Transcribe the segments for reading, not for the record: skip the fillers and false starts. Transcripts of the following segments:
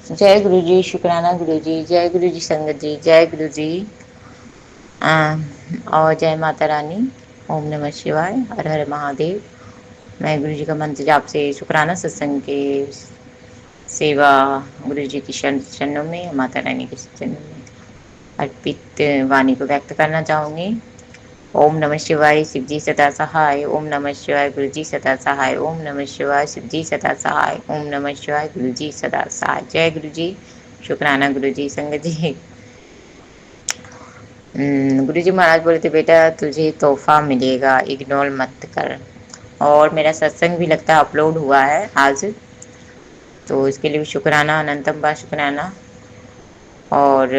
जय गुरु जी, शुक्राना गुरु जी, जय गुरु जी संगत जी, जय गुरु जी। और जय माता रानी। ओम नमः शिवाय, हर हर महादेव। मैं गुरु जी का मंत्र जाप से शुक्राना सत्संग के सेवा गुरु जी की चरणों में, माता रानी के चरणों में अर्पित वाणी को व्यक्त करना चाहूँगी। ओम नमः शिवाय, शिव जी सदा सहाय। ओम नमः शिवाय, गुरु जी सदा सहाय। ओम नमः शिवाय, शिव जी सदा सहाय। ओम नमः शिवाय, गुरु जी सदा सहाय। जय गुरु जी, शुक्राना गुरु जी संगत जी। गुरु जी महाराज बोले थे, बेटा तुझे तोहफा मिलेगा, इग्नोर मत कर। और मेरा सत्संग भी लगता है अपलोड हुआ है आज, तो इसके लिए भी शुक्राना, अनंतम बार शुक्राना। और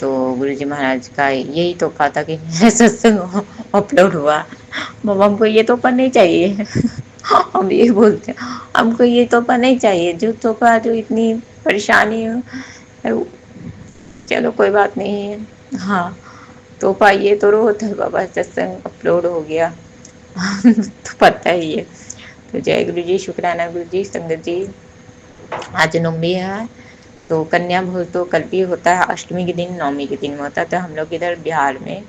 तो गुरु जी महाराज का यही तोहफा था कि मेरा सत्संग अपलोड हुआ। बाबा हमको ये तोहफा नहीं चाहिए। हम ये बोलते हैं, हमको ये तोहफा नहीं चाहिए, जो तोहफा जो इतनी परेशानी हो। चलो कोई बात नहीं है। हाँ, तोहफा ये तो होता है बाबा, सत्संग अपलोड हो गया। तो पता ही है। तो जय गुरु जी, शुक्राना गुरु जी, संगत जी। आज नवमी है, तो कन्या भोज तो कल भी होता है, अष्टमी के दिन, नवमी के दिन में होता है। तो हम लोग इधर बिहार में,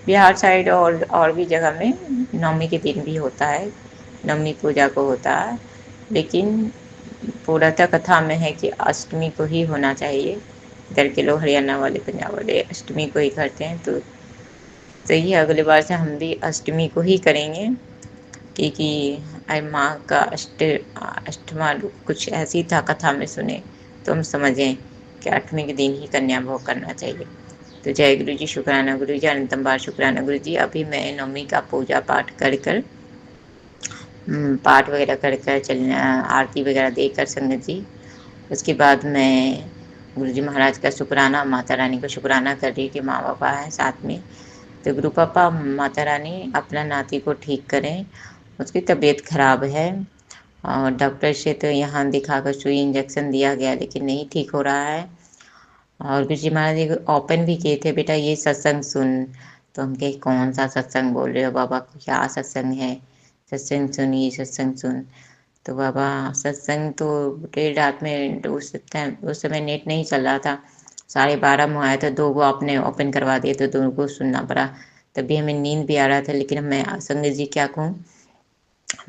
बिहार साइड और भी जगह में नवमी के दिन भी होता है, नवमी पूजा को होता है। लेकिन पूर्णतः कथा में है कि अष्टमी को ही होना चाहिए। इधर के लोग, हरियाणा वाले, पंजाब वाले अष्टमी को ही करते हैं। तो सही है, अगली बार से हम भी अष्टमी को ही करेंगे, क्योंकि माँ का अष्टमा कुछ ऐसी था कथा में सुने, तो हम समझें कि अष्टमी के दिन ही कन्या भोग करना चाहिए। तो जय गुरु जी, शुक्राना गुरु जी, अनंतम बार शुक्राना गुरु जी। अभी मैं नवमी का पूजा पाठ कर कर पाठ वगैरह कर कर चलना, आरती वगैरह देकर संगत जी, उसके बाद मैं गुरु जी महाराज का शुक्राना, माता रानी को शुक्राना कर रही कि माँ बापा है साथ में। तो गुरु पापा, माता रानी अपना नाती को ठीक करें, उसकी तबीयत खराब है। और डॉक्टर से तो यहाँ दिखाकर सुई इंजेक्शन दिया गया, लेकिन नहीं ठीक हो रहा है। और गुरु जी महाराज जी ओपन भी किए थे, बेटा ये सत्संग सुन। तो हम कहे कौन सा सत्संग बोल रहे हो बाबा, क्या सत्संग है? सत्संग सुन, ये सत्संग सुन। तो बाबा सत्संग तो देर रात में, उस समय नेट नहीं चल रहा था, 12:30 में आया था, 2 को आपने ओपन करवा दिए, तो 2 को सुनना पड़ा। तभी हमें नींद भी आ रहा था, लेकिन मैं संगत जी क्या कहूँ,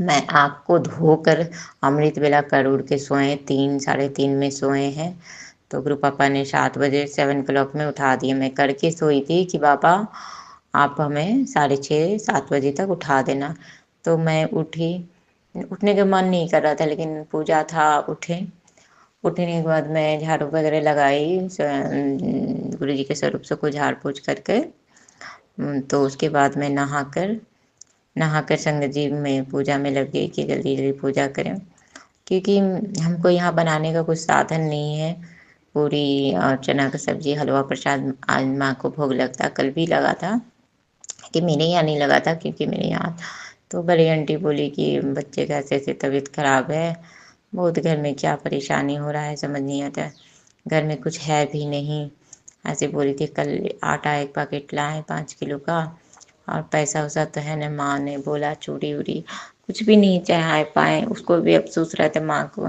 मैं आँख को धोकर अमृत वेला कर उड़ के सोए, 3 साढ़े 3 में सोए हैं। तो गुरु पापा ने 7 बजे 7 o'clock में उठा दिया। मैं करके सोई थी कि बाबा आप हमें 6:30 7 बजे तक उठा देना। तो मैं उठी, उठने का मन नहीं कर रहा था, लेकिन पूजा था, उठे। उठने के बाद मैं झाड़ू वगैरह लगाई, गुरु जी के स्वरूप से को झाड़ पोछ करके। तो उसके बाद मैं नहाकर संगत जी में पूजा में लग गई कि जल्दी जल्दी पूजा करें, क्योंकि हमको यहाँ बनाने का कुछ साधन नहीं है। पूरी और चना का सब्जी, हलवा प्रसाद आज माँ को भोग लगता, कल भी लगा था, कि मेरे यहाँ नहीं लगा था, क्योंकि मेरे यहाँ तो बड़ी आंटी बोली कि बच्चे का ऐसे ऐसे तबीयत खराब है, बहुत घर में क्या परेशानी हो रहा है समझ नहीं आता, घर में कुछ है भी नहीं, ऐसे बोली थी। कल आटा 1 पैकेट लाए 5 किलो का, और पैसा वैसा तो है न। माँ ने बोला चूड़ी उड़ी कुछ भी नहीं चढ़ा पाए, उसको भी अफसोस रहता माँ को,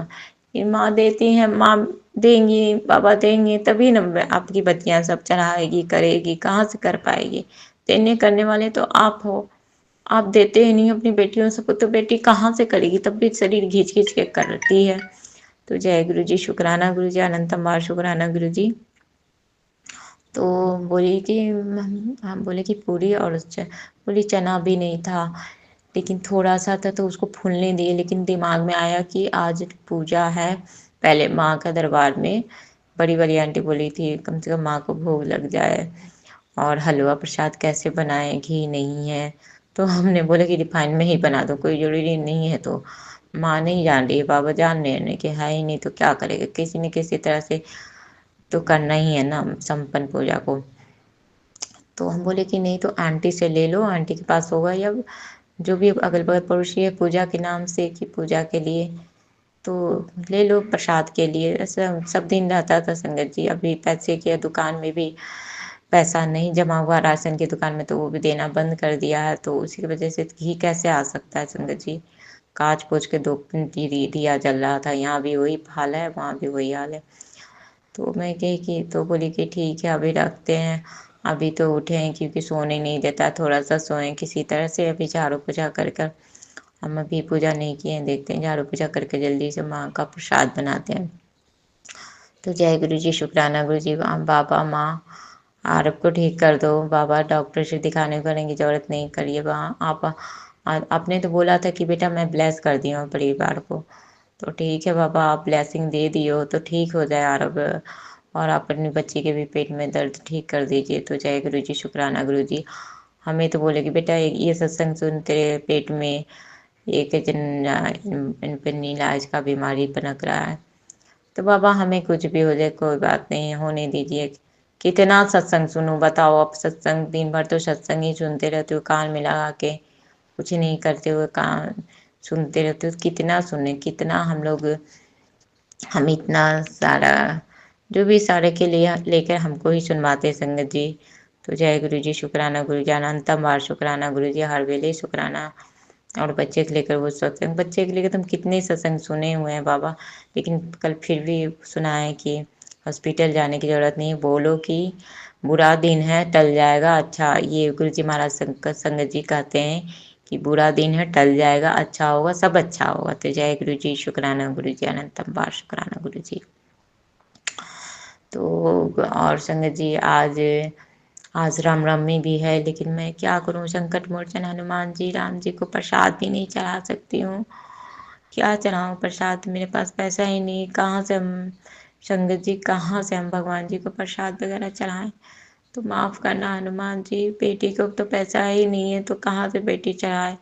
ये माँ देती है, माँ देंगी, बाबा देंगे तभी न आपकी बच्चियाँ सब चढ़ाएगी करेगी, कहाँ से कर पाएगी? देने करने वाले तो आप हो, आप देते ही नहीं अपनी बेटियों सबको, तो बेटी कहाँ से करेगी? तब भी शरीर घींच घींच के करती है। तो जय गुरु जी, शुक्राना गुरु जी, अनंतम बार शुक्राना गुरु जी। तो बोली कि हम बोले कि पूरी और बोली चना भी नहीं था, लेकिन थोड़ा सा था तो उसको फूलने दिए। लेकिन दिमाग में आया कि आज पूजा है, पहले माँ का दरबार में बड़ी बड़ी आंटी बोली थी कम से कम माँ को भोग लग जाए। और हलवा प्रसाद कैसे बनाए, घी नहीं है, तो हमने बोला कि रिफाइंड में ही बना दो, कोई जरूरी नहीं है। तो माँ नहीं जान रही है, बाबा जान रहे हैं कि है ही नहीं, तो क्या करेगा, किसी न किसी तरह से तो करना ही है ना संपन्न पूजा को। तो हम बोले कि नहीं तो आंटी से ले लो, आंटी के पास होगा, या जो भी अगल बगल पड़ोसी है पूजा के नाम से कि पूजा के लिए, तो ले लो प्रसाद के लिए। ऐसा सब दिन रहता था संगत जी। अभी पैसे की दुकान में भी पैसा नहीं जमा हुआ, राशन की दुकान में तो वो भी देना बंद कर दिया है, तो उसी की वजह से घी कैसे आ सकता है संगत जी? काच पोच के 2 दिया जल रहा था, यहाँ भी वही हाल है, वहाँ भी वही हाल है। तो मैं कही कि तो बोली कि ठीक है अभी रखते हैं, अभी तो उठे हैं क्योंकि सोने नहीं देता, थोड़ा सा सोएं किसी तरह से, अभी झाड़ू पोछा कर कर। हम अभी पूजा नहीं किए हैं, देखते हैं झाड़ू पोछा करके जल्दी से माँ का प्रसाद बनाते हैं। तो जय गुरु जी, शुक्राना गुरु जी। बाबा माँ आरब को ठीक कर दो बाबा, डॉक्टर से दिखाने करने की जरूरत नहीं, करिए वहाँ आप। आपने तो बोला था कि बेटा मैं ब्लेस कर दी हूँ परिवार को, तो ठीक है बाबा, आप ब्लेसिंग दे दियो तो ठीक हो जाए आरब, और आप अपने बच्चे के भी पेट में दर्द ठीक कर दीजिए। तो जय गुरु जी, शुक्राना गुरु जी। हमें तो बोले कि बेटा ये सत्संग सुन तेरे पेट में एक इन पे नीलाज का बीमारी पनक रहा है। तो बाबा हमें कुछ भी हो जाए कोई बात नहीं, होने दीजिए। कितना सत्संग सुनूं बताओ, अब सत्संग दिन भर तो सत्संग ही सुनते रहते हो, कान में लगा के कुछ नहीं करते हुए कान सुनते रहते हो, कितना सुने, कितना हम लोग, हम इतना सारा जो भी सारे के लिए लेकर हमको ही सुनवाते संगत जी। तो जय गुरु जी, शुक्राना गुरु जी, अनंतम बार शुक्राना गुरु जी, हर वेले शुक्राना। और बच्चे को लेकर वो सत्संग, बच्चे के लेकर तुम कितने सत्संग सुने हुए हैं बाबा, लेकिन कल फिर भी सुना है कि हॉस्पिटल जाने की जरूरत नहीं, बोलो कि बुरा दिन है टल जाएगा। अच्छा, ये गुरु जी महाराज संगत जी कहते हैं कि बुरा दिन है टल जाएगा, अच्छा होगा, सब अच्छा होगा। तो जय गुरु जी, शुक्राना गुरु जी, अनंतम बार शुक्राना गुरु जी। तो और संगत जी आज रामनवमी भी है, लेकिन मैं क्या करूं, संकट मोचन हनुमान जी राम जी को प्रसाद भी नहीं चढ़ा सकती हूँ। क्या चढ़ाऊं प्रसाद, मेरे पास पैसा ही नहीं, कहाँ से हम संगत जी, कहाँ से हम भगवान जी को प्रसाद वगैरह चढ़ाएं। तो माफ़ करना हनुमान जी, बेटी को तो पैसा ही नहीं है तो कहाँ से बेटी चढ़ाए।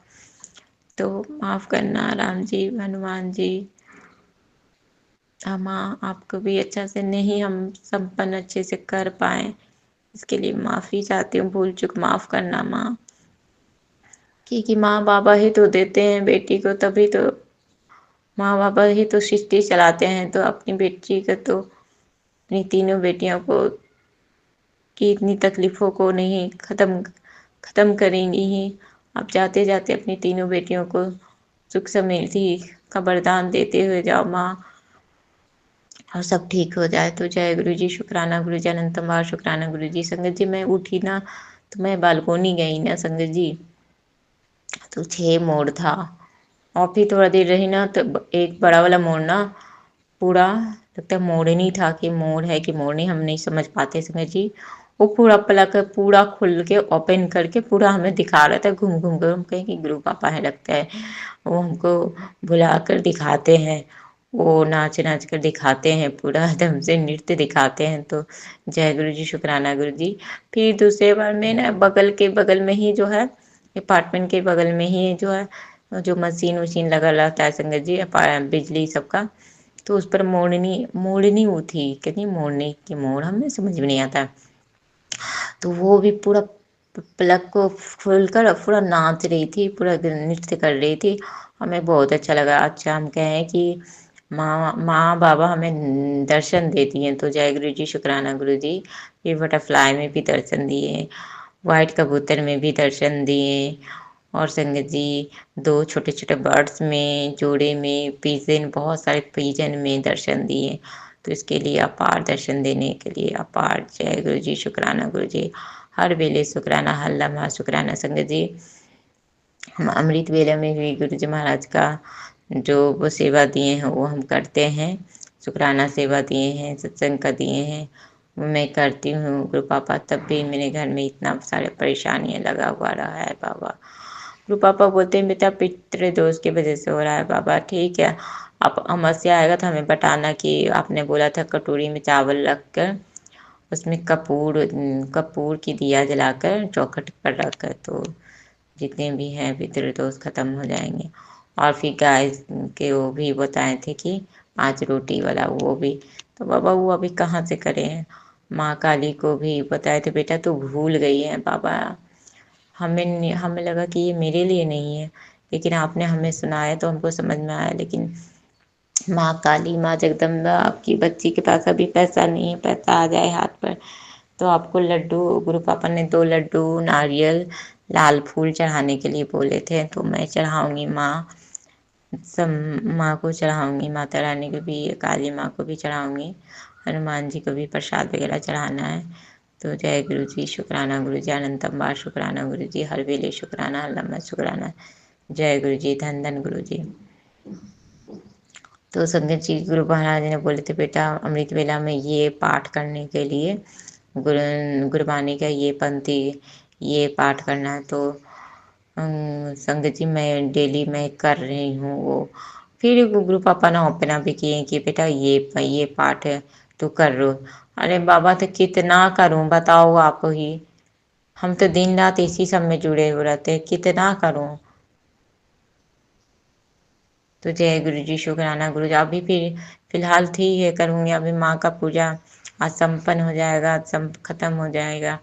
तो माफ़ करना राम जी, हनुमान जी। माँ आपको भी अच्छा से नहीं हम संपन्न अच्छे से कर पाए, इसके लिए माफ़ी चाहती हूँ, भूल चूक माफ़ करना माँ। क्योंकि माँ बाबा ही तो देते हैं बेटी को, तभी तो माँ बाबा ही तो सृष्टि चलाते हैं। तो अपनी बेटी को तो, अपनी तीनों बेटियों को की इतनी तकलीफ़ों को नहीं ख़त्म करेंगी ही। आप जाते जाते अपनी तीनों बेटियों को सुख समृद्धि का वरदान देते हुए जाओ माँ, और सब ठीक हो जाए। तो जय गुरु जी, शुक्राना गुरु जी, अनंतम बार शुक्राना गुरु जी। संगत जी मैं उठी ना, तो मैं बालकोनी गई ना संगत जी, तो 6 मोड़ था, और फिर थोड़ा देर रही ना तो एक बड़ा वाला मोड़ ना पूरा लगता है मोड़ ही नहीं था, कि मोड़ है कि मोड़ नहीं, हम नहीं समझ पाते संगत जी। वो पूरा पलक पूरा खुल के ओपन करके पूरा हमें दिखा रहा था, घूम घूम कर। हम कहें कि गुरु पापा है लगता है, वो हमको बुला कर दिखाते हैं, वो नाच नाच कर दिखाते हैं, पूरा एकदम से नृत्य दिखाते हैं। तो जय गुरु जी, शुक्राना गुरु जी। फिर दूसरे बार में ना बगल में ही जो है, अपार्टमेंट के बगल में ही जो है, जो मशीन वशीन लगा रहता है संगत जी, बिजली सबका, तो उस पर मोड़नी वो थी, कितनी मोड़ने की मोड़ हमें समझ में नहीं आता। तो वो भी पूरा प्लग को खोलकर पूरा नाच रही थी, पूरा नृत्य कर रही थी। हमें बहुत अच्छा लगा। अच्छा, हम कहें कि माँ बाबा हमें दर्शन देती हैं। तो जय गुरु जी, शुक्राना गुरु जी। फिर बटरफ्लाई में भी दर्शन दिए, वाइट कबूतर में भी दर्शन दिए, और संगत जी 2 छोटे छोटे बर्ड्स में, जोड़े में, पिजन, बहुत सारे पिजन में दर्शन दिए। तो इसके लिए अपार दर्शन देने के लिए अपार जय गुरु जी, शुक्राना गुरु जी। हर वेले शुक्राना, हर लम्हा शुक्राना संगत जी। हम अमृत वेला में भी गुरु जी महाराज का जो वो सेवा दिए हैं वो हम करते हैं, शुक्राना सेवा दिए हैं, सत्संग का दिए हैं, वो मैं करती हूँ गुरु पापा। तब भी मेरे घर में इतना सारे परेशानियाँ लगा हुआ रहा है बाबा। गुरु पापा बोलते हैं बेटा पितृ दोष की वजह से हो रहा है बाबा, ठीक है। अब अमावस्या आएगा तो हमें बताना कि आपने बोला था कटोरी में चावल रख कर उसमें कपूर की दिया जलाकर चौखट पर रखकर, तो जितने भी हैं पितृ दोष खत्म हो जाएंगे। और फिर गाय के वो भी बताए थे कि 5 रोटी वाला वो भी, तो बाबा वो अभी कहाँ से करें। माँ काली को भी बताए थे बेटा तू भूल गई है बाबा, हमें लगा कि ये मेरे लिए नहीं है, लेकिन आपने हमें सुनाया तो हमको समझ में आया। लेकिन माँ काली, माँ जगदम्बा, आपकी बच्ची के पास अभी पैसा नहीं है, पैसा आ जाए हाथ पर तो आपको लड्डू, गुरु पापा ने 2 लड्डू, नारियल, लाल फूल चढ़ाने के लिए बोले थे। तो मैं चढ़ाऊंगी माँ, सब माँ को चढ़ाऊंगी, माता रानी को भी, काली माँ को भी चढ़ाऊंगी। हनुमान जी को भी प्रसाद वगैरह चढ़ाना है। तो जय गुरु जी, शुक्राना गुरु जी, अनंतम बार शुक्राना गुरु जी, हर वेले शुक्राना, हर लम्हा शुक्राना। जय गुरु जी, धन धन गुरु जी। तो संगत जी गुरु महाराज ने बोले थे बेटा अमृत वेला में ये पाठ करने के लिए गुरबानी का ये पंक्ति ये पाठ करना है। तो संगत जी मैं डेली मैं कर रही हूँ वो। फिर गुरु पापा ने अपना भी किए कि बेटा ये पाठ है तो कर लो। अरे बाबा तो कितना करूँ बताओ आप ही। हम तो दिन रात इसी सब में जुड़े हुए रहते हैं, कितना करूँ। तो जय गुरु जी, शुक्राना गुरु जी। अभी फिर फिलहाल ठीक है, करूँगी अभी माँ का पूजा आज संपन्न हो जाएगा, सब खत्म हो जाएगा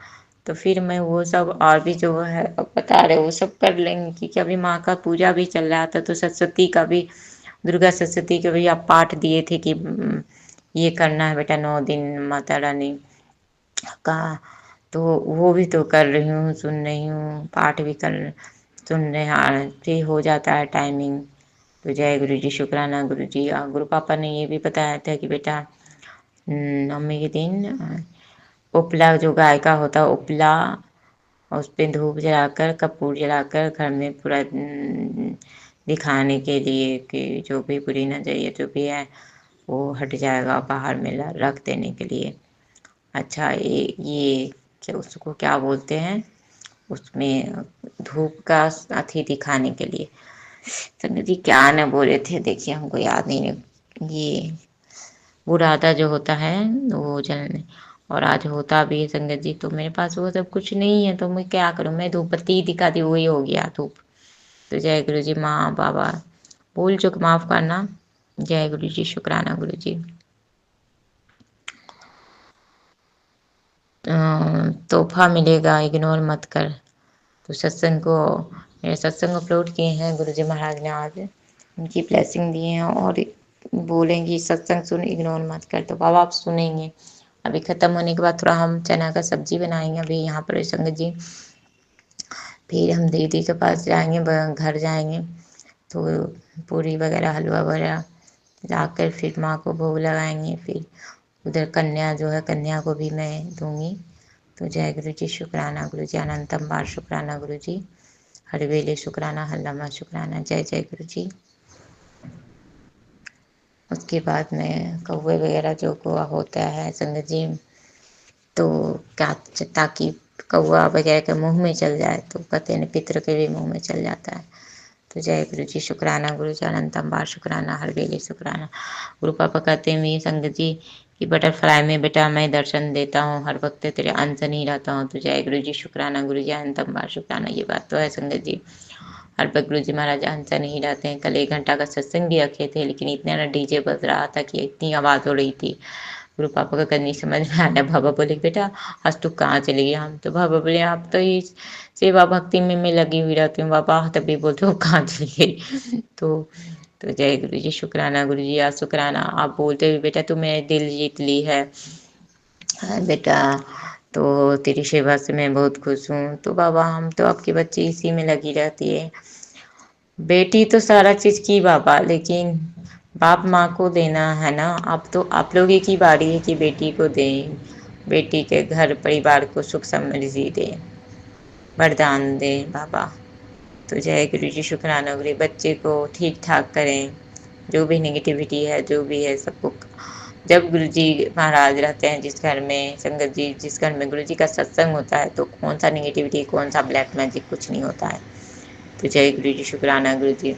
तो फिर मैं वो सब और भी जो है अब बता रहे वो सब कर लेंगे, क्योंकि अभी माँ का पूजा भी चल रहा था। तो सरस्वती का भी, दुर्गा सरस्वती का भी आप पाठ दिए थे कि ये करना है बेटा 9 दिन माता रानी का। तो वो भी तो कर रही हूँ, सुन रही हूँ, पाठ भी कर सुन रहे हैं, फ्री हो जाता है टाइमिंग। तो जय गुरु जी, शुक्राना गुरु जी। और गुरु पापा ने ये भी बताया था कि बेटा नवमी के दिन उपला जो गाय का होता है उपला, और उस पर धूप जलाकर कपूर जलाकर घर में पूरा दिखाने के लिए कि जो भी बुरी नजरिए जो भी है वो हट जाएगा, बाहर में रख देने के लिए। अच्छा ये क्या उसको क्या बोलते हैं, उसमें धूप का अथी दिखाने के लिए। संगत जी क्या न बोले थे, देखिए हमको याद नहीं है। ये बुरादा जो होता है वो जलने, और आज होता भी है संगत जी। तो मेरे पास वो सब कुछ नहीं है तो मैं क्या करूँ, मैं धूप बत्ती दिखा दी वही हो गया धूप। तो जय गुरु जी, माँ बाबा भूल चुक माफ करना। जय गुरु जी, शुक्राना गुरु जी। तोहफा मिलेगा इग्नोर मत कर। तो सत्संग को मेरे सत्संग अपलोड किए हैं गुरु जी महाराज ने आज, उनकी ब्लेसिंग दिए हैं और बोलेंगी सत्संग सुन इग्नोर मत कर। तो बाबा आप सुनेंगे। अभी ख़त्म होने के बाद थोड़ा हम चना का सब्जी बनाएंगे अभी यहाँ पर संगत जी। फिर हम दीदी के पास जाएंगे, घर जाएंगे तो पूरी वगैरह हलवा वगैरह जाकर फिर माँ को भोग लगाएंगे। फिर उधर कन्या जो है कन्या को भी मैं दूंगी। तो जय गुरु जी, शुक्राना गुरु जी, अनंतम बार शुक्राना गुरु जी, हर वेले शुक्राना, हर लम्हा शुक्राना। जय जय गुरु जी। उसके बाद में कौवे वगैरह जो कौवा होता है संगत जी, तो क्या ताकि कौवा वगैरह के मुंह में चल जाए, तो कहते हैं पितृ के भी मुंह में चल जाता है। तो जय गुरु जी, शुक्राना गुरु जी, अनंतम बार शुक्राना, हर वेले शुक्राना। गुरु पापा कहते हैं मेरी संगत जी कि बटरफ्लाई में बेटा मैं दर्शन देता हूँ, हर वक्त तेरे अंश नहीं रहता हूँ। तो जय गुरु जी, शुक्राना गुरु जी, अनंतम बार शुक्राना। ये बात तो है संगत जी, हर वक्त गुरु जी महाराज अंश नहीं रहते हैं। कल 1 घंटा का सत्संग भी रखे थे, लेकिन इतना ना डीजे बज रहा था कि इतनी आवाज़ हो रही थी। गुरु पापा का कल नहीं समझ में आया। बाबा बोले बेटा आज तू कहाँ चली गई। हम तो बाबा बोले आप तो ही सेवा भक्ति में मैं लगी हुई रहती हूँ बाबा, तभी बोलते हो कहाँ चली गई। तो जय गुरु जी, शुक्राना गुरु जी, आज शुक्राना। आप बोलते हुए बेटा तू मेरे दिल जीत ली है। हाँ बेटा, तो तेरी सेवा से मैं बहुत खुश हूँ। तो बाबा हम तो आपकी बच्ची इसी में लगी रहती है। बेटी तो सारा चीज की बाबा, लेकिन बाप माँ को देना है ना। अब तो आप लोगों की बारी है कि बेटी को दें, बेटी के घर परिवार को सुख समृद्धि दें, वरदान दें बाबा। तो जय गुरु जी, शुक्राना गुरु। बच्चे को ठीक ठाक करें, जो भी नेगेटिविटी है जो भी है सबको। जब गुरु जी महाराज रहते हैं जिस घर में संगत जी, जिस घर में गुरु जी का सत्संग होता है, तो कौन सा नेगेटिविटी कौन सा ब्लैक मैजिक कुछ नहीं होता है। तो जय गुरु जी, शुक्राना गुरु जी।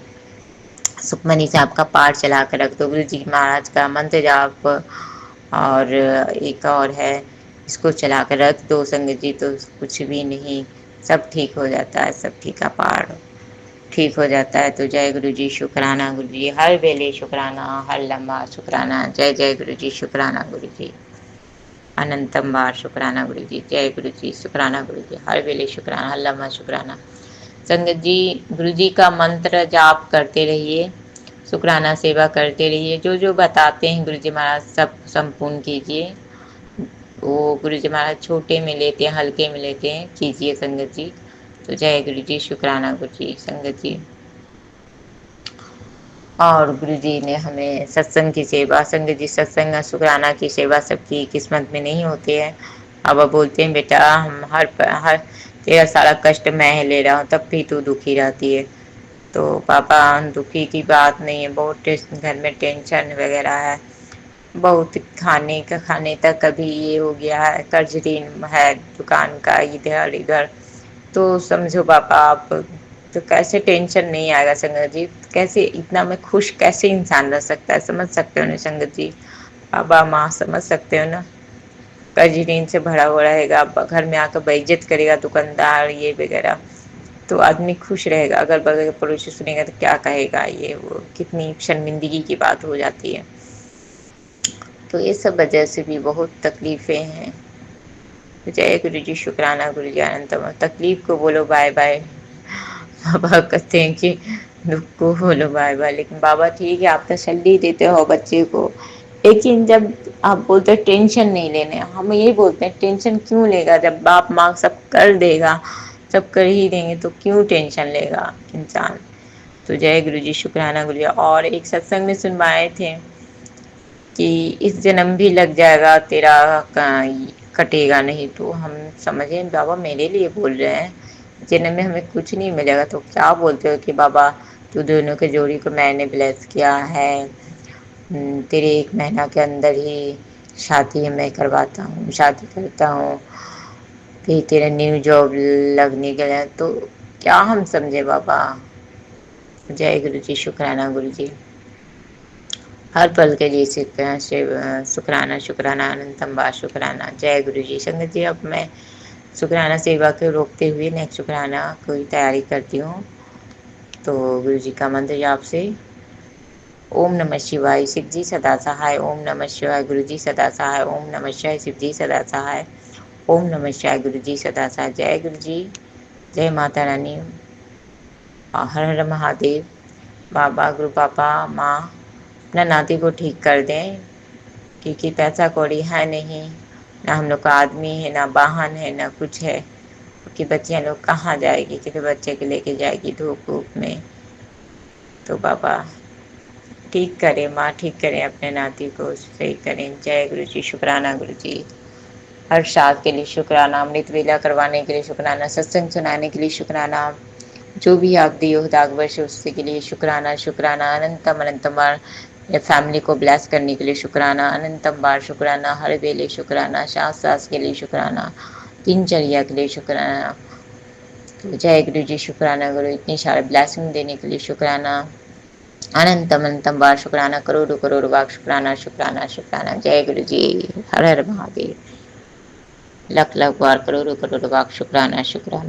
सुखमनी से आपका पाठ चला कर रख दो, गुरु जी महाराज का मंत्र जाप, और एक और है इसको चला कर रख दो संगत जी, तो कुछ भी नहीं, सब ठीक हो जाता है, सब ठीक का पार ठीक हो जाता है। तो जय गुरु जी, शुक्राना गुरु जी, हर वेले शुक्राना, हर लम्हा शुक्राना। जय जय गुरु जी, शुक्राना गुरु जी, अनंतम बार शुक्राना गुरु जी। जय गुरु जी, शुक्राना गुरु जी, हर वेले शुक्राना, हर लम्हा शुक्राना। संगत जी गुरु जी का मंत्र जाप करते रहिए, शुक्राना सेवा करते रहिए, जो जो बताते हैं गुरु जी महाराज सब संपूर्ण कीजिए। वो गुरु जी महाराज छोटे में लेते हैं, हल्के में लेते हैं, कीजिए संगत जी। तो जय गुरु जी, शुक्राना गुरु जी संगत जी। और गुरु जी ने हमें सत्संग की सेवा, संगत जी सत्संग शुक्राना की सेवा सबकी किस्मत में नहीं होती है। अब बोलते हैं बेटा हम हर तेरा सारा कष्ट मैं ही ले रहा हूँ तब भी तू दुखी रहती है। तो पापा दुखी की बात नहीं है, बहुत घर में टेंशन वगैरह है, बहुत खाने तक कभी ये हो गया है, कर्ज ऋण है दुकान का इधर इधर। तो समझो पापा आप, तो कैसे टेंशन नहीं आएगा संगत जी, कैसे इतना में खुश कैसे इंसान रह सकता है, समझ सकते हो ना संगत जी, पापा माँ समझ सकते हो ना। कर्ज ऋण से भरा हुआ रहेगा, घर में आकर बेइज्जत करेगा दुकानदार ये वगैरह, तो आदमी खुश रहेगा, अगर बगल के पड़ोसी सुनेगा तो क्या कहेगा, ये वो कितनी शर्मिंदगी की बात हो जाती है। तो ये सब वजह से भी बहुत तकलीफें हैं। तो जय गुरु जी, शुक्राना गुरु जी अनंतम। तकलीफ को बोलो बाय बाय, बाबा कहते हैं कि दुख को बोलो बाय बाय, लेकिन बाबा ठीक है आप तसल्ली देते हो बच्चे को, लेकिन जब आप बोलते हो टेंशन नहीं लेने, हम यही बोलते हैं टेंशन क्यों लेगा, जब बाप माँ सब कर देगा, सब कर ही देंगे तो क्यों टेंशन लेगा इंसान। तो जय गुरु जी, शुक्राना गुरु जी। और एक सत्संग में सुनवाए थे कि इस जन्म भी लग जाएगा तेरा, कटेगा नहीं, तो हम समझे बाबा मेरे लिए बोल रहे हैं, जन्म में हमें कुछ नहीं मिलेगा, तो क्या बोलते हो कि बाबा तू दोनों के जोड़ी को मैंने ब्लेस किया है, तेरे 1 महीना के अंदर ही शादी मैं करवाता हूँ, शादी करता हूँ, फिर तेरा न्यू जॉब लगने के लिए, तो क्या हम समझे बाबा। जय गुरु जी, शुक्राना गुरु जी। हर पल के लिए शुक्राना शुक्राना अनंतम बा शुक्राना। जय गुरु जी। संगत जी अब मैं शुक्राना सेवा को रोकते हुए नेक्स्ट शुक्राना की तैयारी करती हूँ। तो गुरु जी का मंत्र जाप से ओम नमः शिवाय, शिव जी सदा सहाय, ओम नमः शिवाय, गुरु जी सदा सहाय, ओम नमः शिवाय, शिव जी सदा सहाय, ओम नमः शिवाय, गुरु जी सदा सहाय। जय गुरु जी, जय माता रानी, हर हर महादेव। बाबा गुरु पापा माँ अपना नाती को ठीक कर दें, क्योंकि पैसा कौड़ी है नहीं, ना हम लोग का आदमी है, ना वाहन है, ना कुछ है, क्योंकि बच्चियाँ लोग कहाँ जाएगी, किसी बच्चे को लेके जाएगी धूप धूप में। तो बाबा ठीक करें, माँ ठीक करें, अपने नाती को सही करें। जय गुरु जी, शुक्राना गुरु जी। हर साथ के लिए शुक्राना, अमृत वेला करवाने के लिए शुक्राना, सत्संग सुनाने के लिए शुक्राना, जो भी आप दिए हो दागवर्ष उसके के लिए शुक्राना शुक्राना अनंतम अनंतम बार। फैमिली को ब्लेस करने के लिए शुक्राना अनंतम बार शुक्राना, हर वेले शुक्राना, सास सास के लिए शुक्राना, दिनचर्या के लिए शुक्राना। तो जय गुरु जी, शुक्राना गुरु, इतनी सारे ब्लेसिंग देने के लिए शुक्राना अनंतम अनंतम बार शुक्राना, करोड़ों करोड़ों बार शुक्राना शुक्राना शुक्राना। जय गुरु जी, हर हर महादेव। लख लख बार करोड़ों करोड़ों बार शुक्राना शुक्राना।